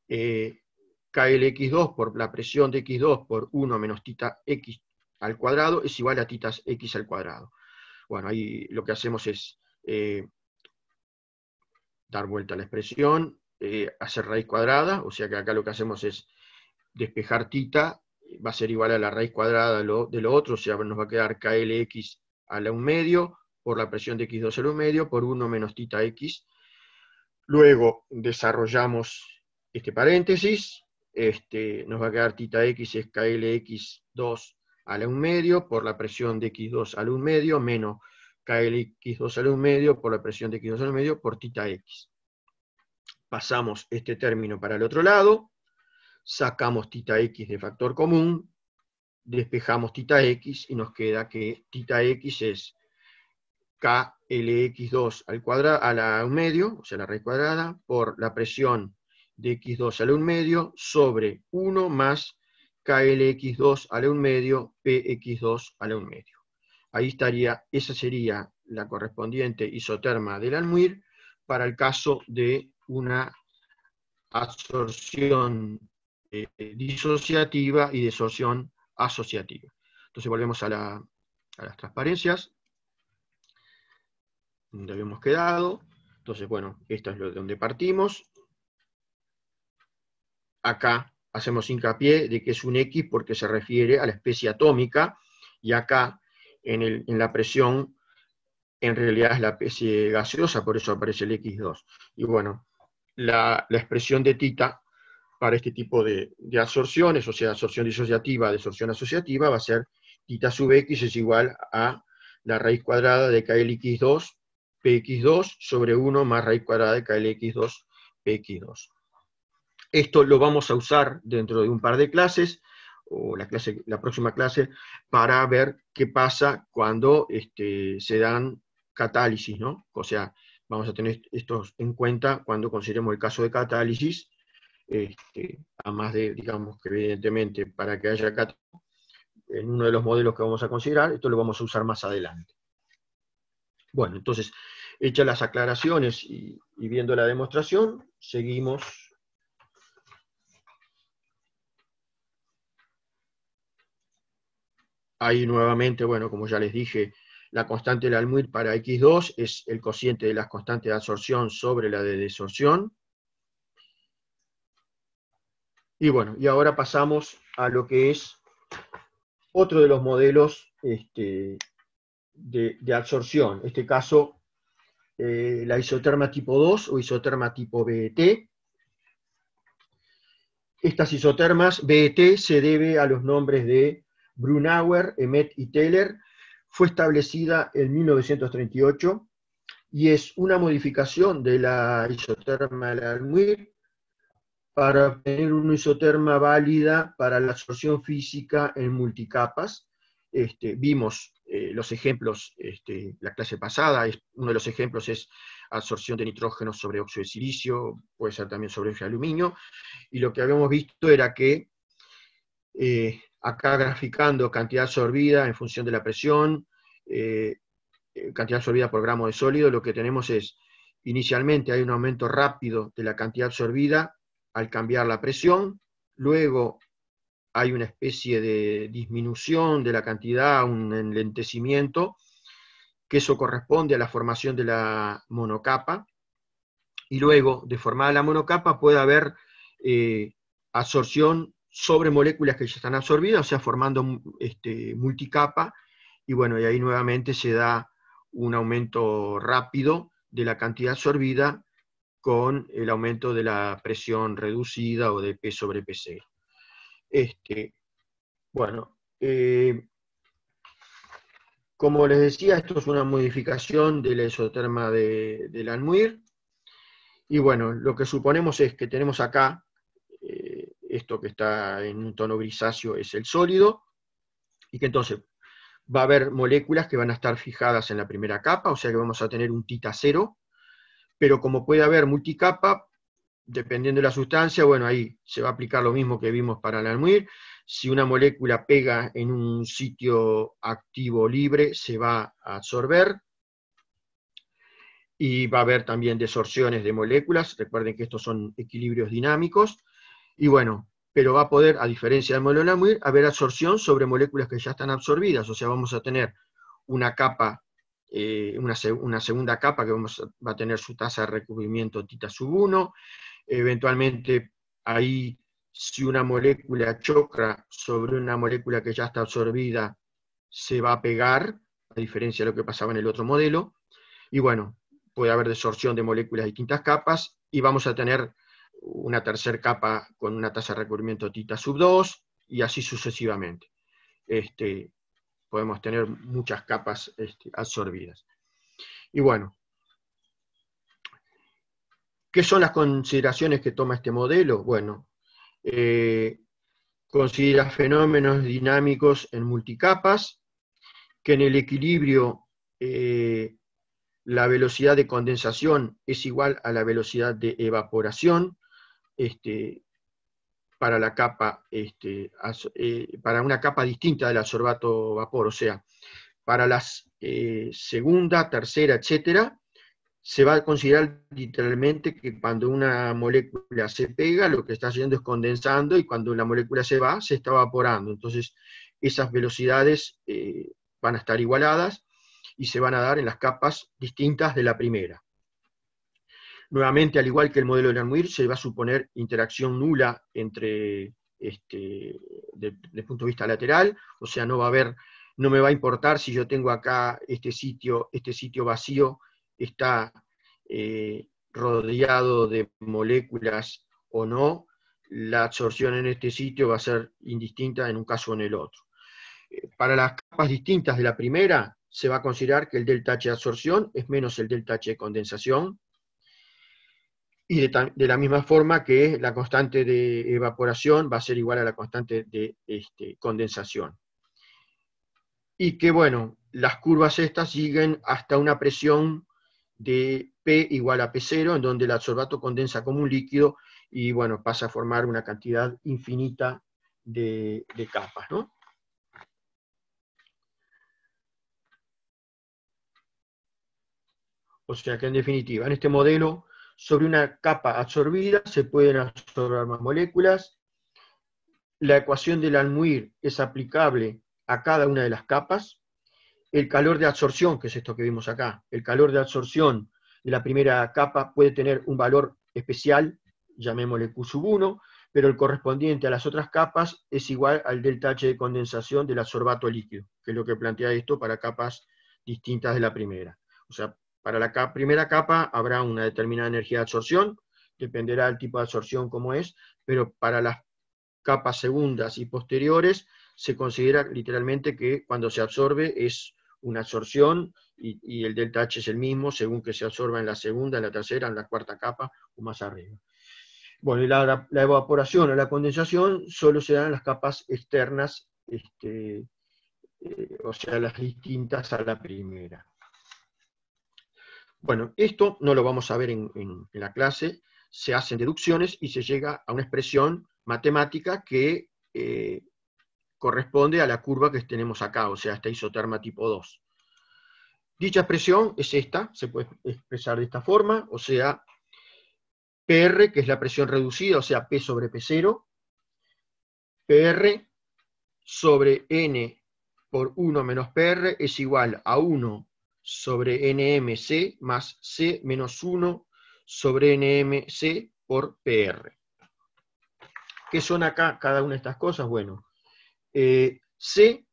KLX2 por la presión de X2 por 1 menos tita X al cuadrado es igual a tita X al cuadrado. Bueno, ahí lo que hacemos es dar vuelta a la expresión, hacer raíz cuadrada, o sea que acá lo que hacemos es despejar tita, va a ser igual a la raíz cuadrada de lo otro, o sea, nos va a quedar KLX a la 1 medio, por la presión de X2 a la 1 medio, por 1 menos tita X. Luego desarrollamos este paréntesis, nos va a quedar tita X es KLX2 a la 1 medio, por la presión de X2 a la 1 medio, menos KLX2 a la 1 medio, por la presión de X2 a la 1 medio, por tita X. Pasamos este término para el otro lado, sacamos tita X de factor común, despejamos tita X y nos queda que tita X es KLX2 al cuadrado, a la 1 medio, o sea la raíz cuadrada, por la presión dx2 a la 1 medio sobre 1 más klx2 a la 1 medio px2 a la 1 medio. Ahí estaría, esa sería la correspondiente isoterma del almuir para el caso de una absorción disociativa y desorción asociativa. Entonces volvemos a las transparencias, donde habíamos quedado. Entonces, bueno, esto es lo de donde partimos. Acá hacemos hincapié de que es un X porque se refiere a la especie atómica, y acá en la presión en realidad es la especie gaseosa, por eso aparece el X2. Y bueno, la expresión de tita para este tipo de absorciones, o sea, absorción disociativa, desorción asociativa, va a ser tita sub x es igual a la raíz cuadrada de KLX2 PX2 sobre 1 más raíz cuadrada de KLX2 PX2. Esto lo vamos a usar dentro de un par de clases, o la próxima clase, para ver qué pasa cuando se dan catálisis, ¿no? O sea, vamos a tener esto en cuenta cuando consideremos el caso de catálisis, además de, digamos, que evidentemente para que haya catálisis, en uno de los modelos que vamos a considerar, esto lo vamos a usar más adelante. Bueno, entonces, hechas las aclaraciones y viendo la demostración, seguimos. Ahí nuevamente, bueno, como ya les dije, la constante del almuir para X2 es el cociente de las constantes de absorción sobre la de desorción. Y bueno, y ahora pasamos a lo que es otro de los modelos de absorción. En este caso, la isoterma tipo 2 o isoterma tipo BET. Estas isotermas BET se debe a los nombres de Brunauer, Emmet y Teller. Fue establecida en 1938 y es una modificación de la isoterma del almuir para obtener una isoterma válida para la absorción física en multicapas. Vimos los ejemplos, la clase pasada, uno de los ejemplos es absorción de nitrógeno sobre óxido de silicio, puede ser también sobre óxido de aluminio, y lo que habíamos visto era que acá graficando cantidad absorbida en función de la presión, cantidad absorbida por gramo de sólido, lo que tenemos es, inicialmente hay un aumento rápido de la cantidad absorbida al cambiar la presión, luego hay una especie de disminución de la cantidad, un enlentecimiento, que eso corresponde a la formación de la monocapa, y luego, de formada la monocapa, puede haber absorción sobre moléculas que ya están absorbidas, o sea, formando multicapa, y bueno, y ahí nuevamente se da un aumento rápido de la cantidad absorbida con el aumento de la presión reducida o de P sobre PC. Bueno, como les decía, esto es una modificación de la isoterma del almuir, y bueno, lo que suponemos es que tenemos acá, esto que está en un tono grisáceo es el sólido, y que entonces va a haber moléculas que van a estar fijadas en la primera capa, o sea que vamos a tener un tita cero, pero como puede haber multicapa, dependiendo de la sustancia, bueno, ahí se va a aplicar lo mismo que vimos para el almuir. Si una molécula pega en un sitio activo libre, se va a absorber, y va a haber también desorciones de moléculas. Recuerden que estos son equilibrios dinámicos, y bueno, pero va a poder, a diferencia del modelo del almuir, haber absorción sobre moléculas que ya están absorbidas, o sea, vamos a tener una capa, una segunda capa que va a tener su tasa de recubrimiento tita sub 1, eventualmente ahí, si una molécula choca sobre una molécula que ya está absorbida, se va a pegar, a diferencia de lo que pasaba en el otro modelo, y bueno, puede haber desorción de moléculas de distintas capas, y vamos a tener una tercera capa con una tasa de recubrimiento tita sub 2, y así sucesivamente. Podemos tener muchas capas absorbidas. Y bueno, ¿qué son las consideraciones que toma este modelo? Bueno, considera fenómenos dinámicos en multicapas, que en el equilibrio la velocidad de condensación es igual a la velocidad de evaporación, para la capa, para una capa distinta del adsorbato vapor, o sea, para las segunda, tercera, etcétera, se va a considerar literalmente que cuando una molécula se pega, lo que está haciendo es condensando, y cuando la molécula se va, se está evaporando. Entonces, esas velocidades van a estar igualadas y se van a dar en las capas distintas de la primera. Nuevamente, al igual que el modelo de Langmuir, se va a suponer interacción nula entre, desde el punto de vista lateral, o sea, no me va a importar si yo tengo acá este sitio vacío, está rodeado de moléculas o no, la absorción en este sitio va a ser indistinta en un caso o en el otro. Para las capas distintas de la primera, se va a considerar que el delta H de absorción es menos el delta H de condensación, y de la misma forma que la constante de evaporación va a ser igual a la constante de condensación. Y que, bueno, las curvas estas siguen hasta una presión de P igual a P0, en donde el adsorbato condensa como un líquido y, bueno, pasa a formar una cantidad infinita de capas, ¿no? O sea que, en definitiva, en este modelo, sobre una capa absorbida se pueden absorber más moléculas. La ecuación de Langmuir es aplicable a cada una de las capas. El calor de absorción, que es esto que vimos acá, el calor de absorción de la primera capa puede tener un valor especial, llamémosle Q1, pero el correspondiente a las otras capas es igual al delta H de condensación del adsorbato líquido, que es lo que plantea esto para capas distintas de la primera. O sea, para la primera capa habrá una determinada energía de absorción, dependerá del tipo de absorción como es, pero para las capas segundas y posteriores se considera literalmente que cuando se absorbe es una absorción y el delta H es el mismo según que se absorba en la segunda, en la tercera, en la cuarta capa o más arriba. Bueno, y la evaporación o la condensación solo se dan en las capas externas, o sea, las distintas a la primera. Bueno, esto no lo vamos a ver en la clase, se hacen deducciones y se llega a una expresión matemática que corresponde a la curva que tenemos acá, o sea, esta isoterma tipo 2. Dicha expresión es esta, se puede expresar de esta forma, o sea, PR, que es la presión reducida, o sea, P sobre P0, PR sobre N por 1 menos PR es igual a 1 sobre NMC más C menos 1 sobre NMC por PR. ¿Qué son acá cada una de estas cosas? Bueno, C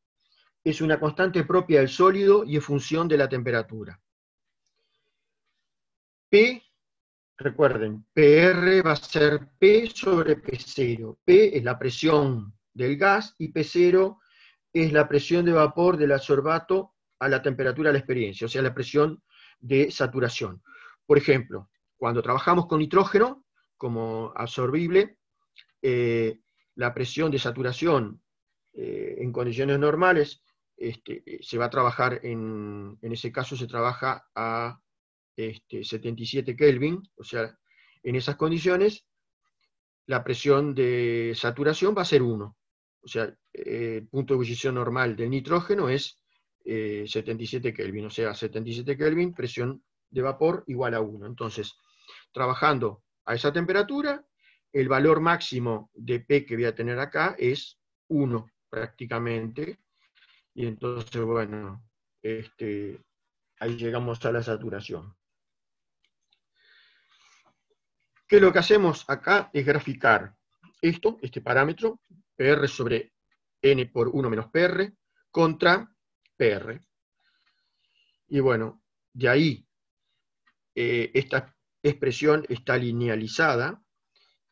es una constante propia del sólido y es función de la temperatura. P, recuerden, PR va a ser P sobre P0. P es la presión del gas y P0 es la presión de vapor del adsorbato a la temperatura de la experiencia, o sea, la presión de saturación. Por ejemplo, cuando trabajamos con nitrógeno como absorbible, la presión de saturación en condiciones normales se va a trabajar, en ese caso se trabaja a 77 Kelvin, o sea, en esas condiciones la presión de saturación va a ser 1. O sea, el punto de ebullición normal del nitrógeno es 77 Kelvin, o sea, 77 Kelvin, presión de vapor igual a 1. Entonces, trabajando a esa temperatura, el valor máximo de P que voy a tener acá es 1 prácticamente, y entonces, bueno, ahí llegamos a la saturación. ¿Qué es lo que hacemos acá? Es graficar esto, este parámetro, PR sobre N por 1 menos PR, contra PR. Y bueno, de ahí esta expresión está linealizada,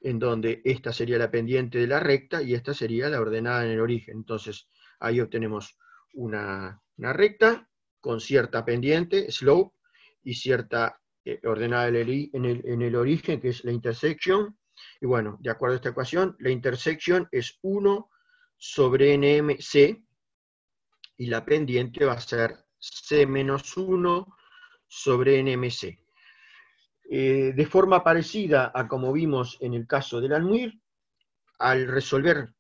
en donde esta sería la pendiente de la recta y esta sería la ordenada en el origen. Entonces, ahí obtenemos una recta con cierta pendiente, slope, y cierta ordenada en el origen, que es la intersección. Y bueno, de acuerdo a esta ecuación, la intersección es 1 sobre NMC, y la pendiente va a ser C menos 1 sobre NMC. De forma parecida a como vimos en el caso del Almuir, al resolver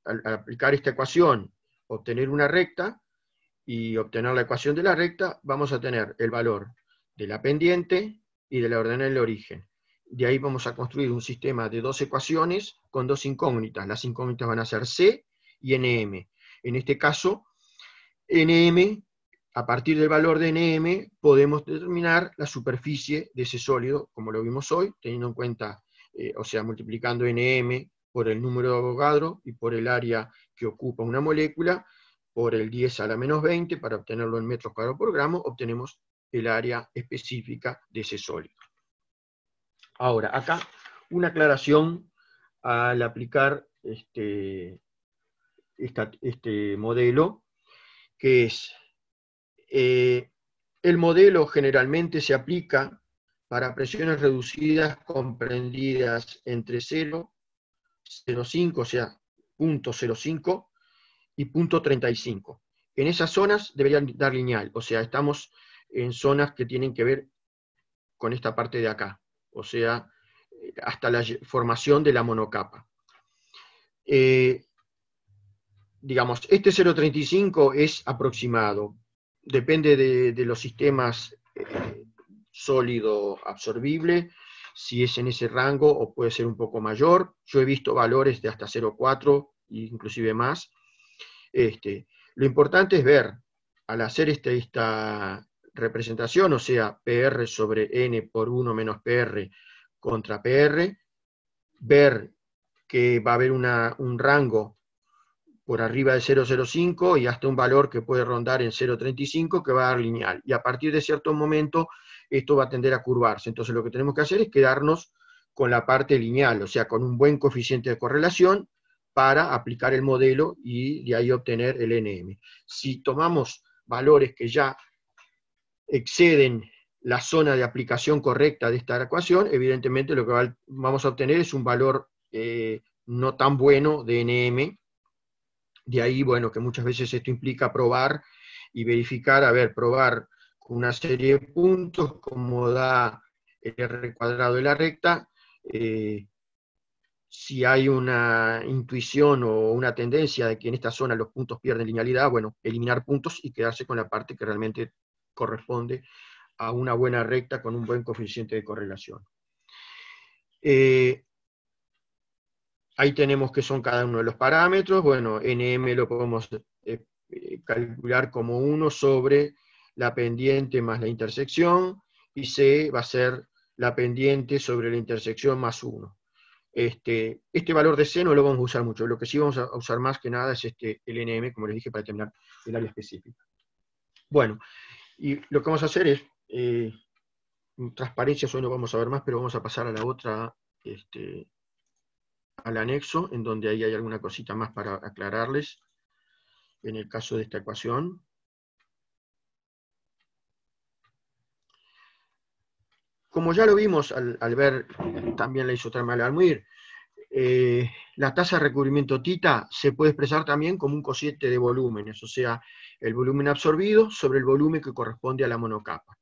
al aplicar esta ecuación, obtener una recta, y obtener la ecuación de la recta, vamos a tener el valor de la pendiente y de la ordenada del origen. De ahí vamos a construir un sistema de dos ecuaciones con dos incógnitas. Las incógnitas van a ser C y NM. En este caso, NM, a partir del valor de NM, podemos determinar la superficie de ese sólido, como lo vimos hoy, teniendo en cuenta, o sea, multiplicando NM por el número de Avogadro y por el área que ocupa una molécula, por el 10 a la menos 20, para obtenerlo en metros cuadrados por gramo, obtenemos el área específica de ese sólido. Ahora, acá una aclaración al aplicar este modelo, que es, el modelo generalmente se aplica para presiones reducidas comprendidas entre 0, 0,5, o sea, 0.05, y 0.35. En esas zonas deberían dar lineal, o sea, estamos en zonas que tienen que ver con esta parte de acá, o sea, hasta la formación de la monocapa. Digamos, este 0.35 es aproximado, depende de los sistemas sólido absorbible, si es en ese rango o puede ser un poco mayor. Yo he visto valores de hasta 0.4, inclusive más. Lo importante es ver, al hacer esta representación, o sea, PR sobre N por 1 menos PR contra PR, ver que va a haber un rango por arriba de 0,05 y hasta un valor que puede rondar en 0,35 que va a dar lineal. Y a partir de cierto momento esto va a tender a curvarse. Entonces lo que tenemos que hacer es quedarnos con la parte lineal, o sea, con un buen coeficiente de correlación para aplicar el modelo y de ahí obtener el NM. Si tomamos valores que ya exceden la zona de aplicación correcta de esta ecuación, evidentemente lo que vamos a obtener es un valor no tan bueno de NM. De ahí, bueno, que muchas veces esto implica probar y verificar, probar con una serie de puntos, como da el R cuadrado de la recta, si hay una intuición o una tendencia de que en esta zona los puntos pierden linealidad, bueno, eliminar puntos y quedarse con la parte que realmente corresponde a una buena recta con un buen coeficiente de correlación. Ahí tenemos que son cada uno de los parámetros. Bueno, NM lo podemos calcular como 1 sobre la pendiente más la intersección, y C va a ser la pendiente sobre la intersección más 1. Este valor de C no lo vamos a usar mucho, lo que sí vamos a usar más que nada es el NM, como les dije, para determinar el área específica. Bueno, y lo que vamos a hacer es, transparencias hoy no vamos a ver más, pero vamos a pasar a la otra, al anexo, en donde ahí hay alguna cosita más para aclararles, en el caso de esta ecuación. Como ya lo vimos al ver también la isoterma del Almuir, la tasa de recubrimiento θ se puede expresar también como un cociente de volúmenes, o sea, el volumen absorbido sobre el volumen que corresponde a la monocapa.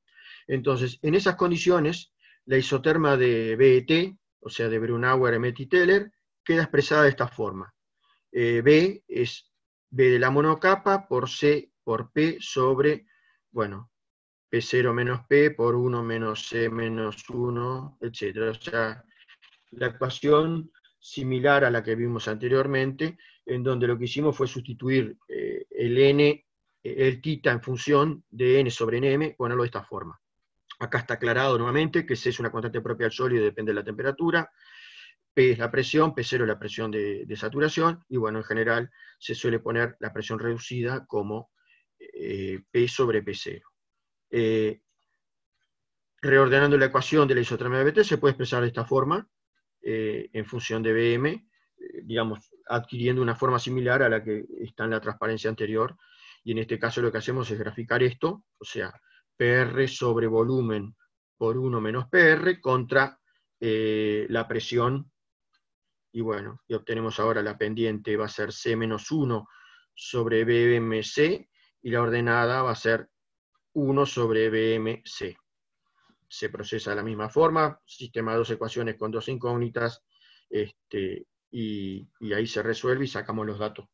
Entonces, en esas condiciones, la isoterma de BET, o sea, de Brunauer, Emmet y Teller, queda expresada de esta forma. B es B de la monocapa por C por P sobre, bueno, P0 menos P por 1 menos C menos 1, etc. O sea, la ecuación similar a la que vimos anteriormente, en donde lo que hicimos fue sustituir el N, el θ en función de N sobre Nm, ponerlo de esta forma. Acá está aclarado nuevamente que C es una constante propia del sólido y depende de la temperatura, P es la presión, P0 es la presión de saturación, y bueno, en general se suele poner la presión reducida como P sobre P0. Reordenando la ecuación de la isotermia de BT se puede expresar de esta forma, en función de Bm, digamos, adquiriendo una forma similar a la que está en la transparencia anterior, y en este caso lo que hacemos es graficar esto, o sea, PR sobre volumen por 1 menos PR contra la presión, y bueno, y obtenemos ahora la pendiente va a ser C menos 1 sobre BMC, y la ordenada va a ser 1 sobre BMC. se procesa de la misma forma, sistema de dos ecuaciones con dos incógnitas, y ahí se resuelve y sacamos los datos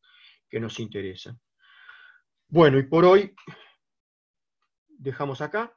que nos interesan. Bueno, y por hoy dejamos acá.